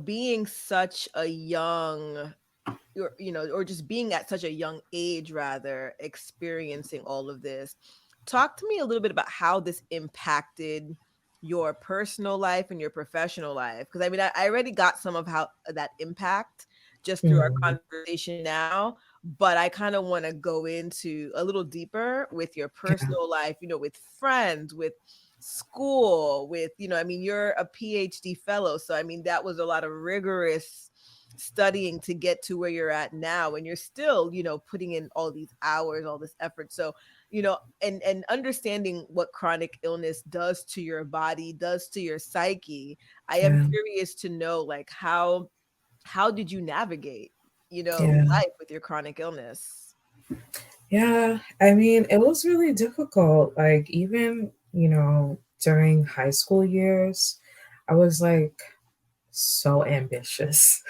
being such a young, or just being at such a young age, rather, experiencing all of this, talk to me a little bit about how this impacted your personal life and your professional life. Because I mean, I already got some of how that impact just through our Mm, conversation now, but I kind of want to go into a little deeper with your yeah, personal life, with friends, with school, with, I mean, you're a PhD fellow. So, I mean, that was a lot of rigorous studying to get to where you're at now. And you're still, putting in all these hours, all this effort. So, and understanding what chronic illness does to your body, does to your psyche. I am yeah, curious to know, like, how did you navigate, yeah. life with your chronic illness? Yeah, I mean, it was really difficult. Like, even, during high school years, I was like so ambitious.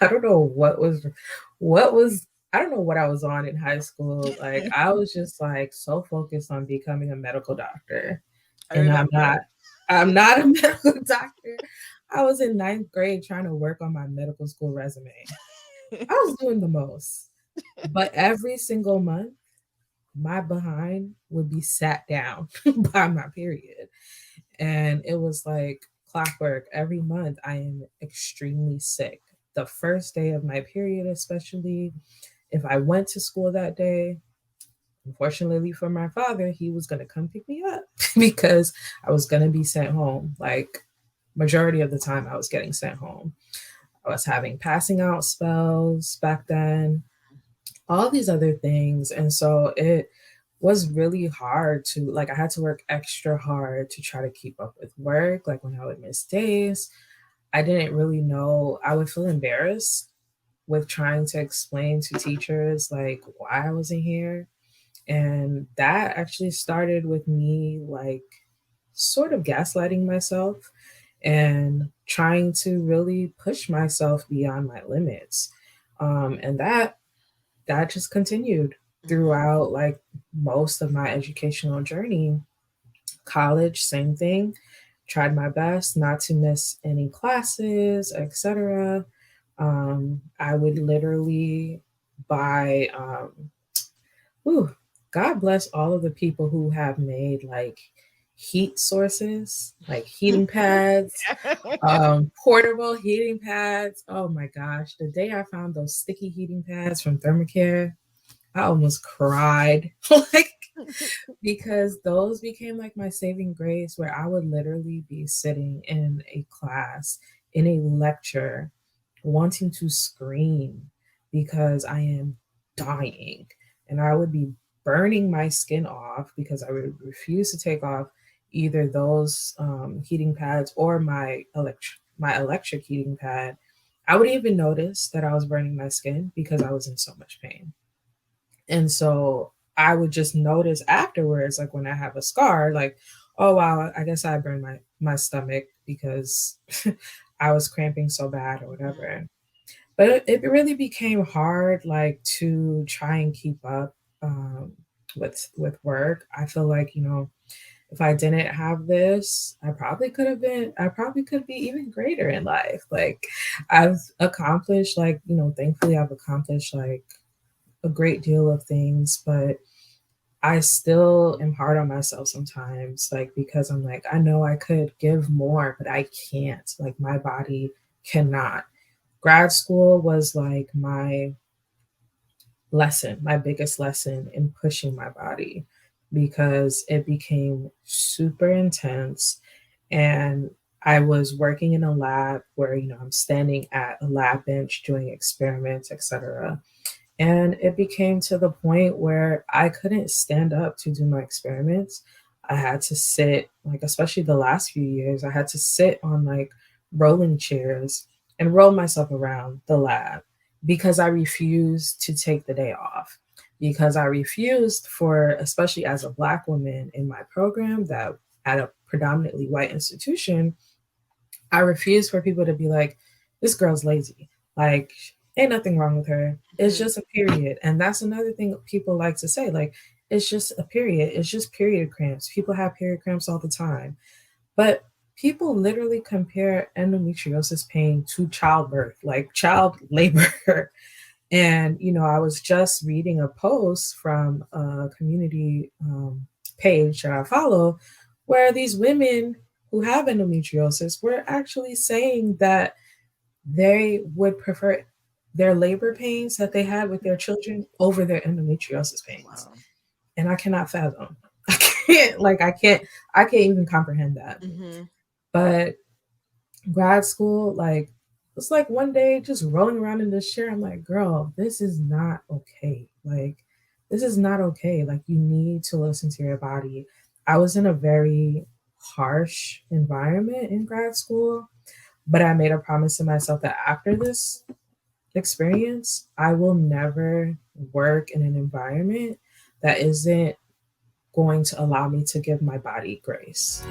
I don't know I don't know what I was on in high school. Like, I was just like so focused on becoming a medical doctor. I And remember. I'm not a medical doctor. I was in ninth grade trying to work on my medical school resume. I was doing the most. But every single month, my behind would be sat down by my period. And it was like clockwork. Every month, I am extremely sick. The first day of my period, especially if I went to school that day, unfortunately for my father, he was going to come pick me up because I was going to be sent home. Like, majority of the time, I was getting sent home. I was having passing out spells back then, all these other things. And so it was really hard to, like, I had to work extra hard to try to keep up with work. Like, when I would miss days, I didn't really know, I would feel embarrassed with trying to explain to teachers like why I wasn't here. And that actually started with me, like, sort of gaslighting myself and trying to really push myself beyond my limits. And that just continued Mhm. throughout, like, most of my educational journey. College, same thing. Tried my best not to miss any classes, etc. I would literally buy ooh, God bless all of the people who have made, like, heat sources, like heating pads, portable heating pads. Oh my gosh, the day I found those sticky heating pads from Thermacare, I almost cried. Like, because those became like my saving grace, where I would literally be sitting in a class, in a lecture, wanting to scream because I am dying. And I would be burning my skin off because I would refuse to take off either those heating pads or my electric heating pad. I would even notice that I was burning my skin because I was in so much pain. And so I would just notice afterwards, like when I have a scar, like, oh wow, I guess I burned my stomach because I was cramping so bad or Mhm. whatever. But it really became hard, like, to try and keep up with work. I feel like, if I didn't have this, I probably could be even greater in life. Like, I've accomplished, like, thankfully I've accomplished, like, a great deal of things, but I still am hard on myself sometimes, like, because I'm like, I know I could give more, but I can't. Like, my body cannot. Grad school was like my biggest lesson in pushing my body, because it became super intense. And I was working in a lab where, I'm standing at a lab bench doing experiments, etc. And it became to the point where I couldn't stand up to do my experiments. I had to sit, like, especially the last few years, I had to sit on, like, rolling chairs and roll myself around the lab because I refused to take the day off. Because I refused for, especially as a Black woman in my program, that at a predominantly white institution, I refuse for people to be like, this girl's lazy. Like, ain't nothing wrong with her. It's Mhm. just a period. And that's another thing people like to say. Like, it's just a period. It's just period cramps. People have period cramps all the time. But people literally compare endometriosis pain to childbirth, like child labor. And, I was just reading a post from a community page that I follow where these women who have endometriosis were actually saying that they would prefer their labor pains that they had with their children over their endometriosis pains. Wow. And I cannot fathom. I can't even comprehend that. Mm-hmm. But grad school, like, it's like one day just rolling around in this chair, I'm like, girl, this is not okay. Like, this is not okay. Like, you need to listen to your body. I was in a very harsh environment in grad school, but I made a promise to myself that after this experience, I will never work in an environment that isn't going to allow me to give my body grace.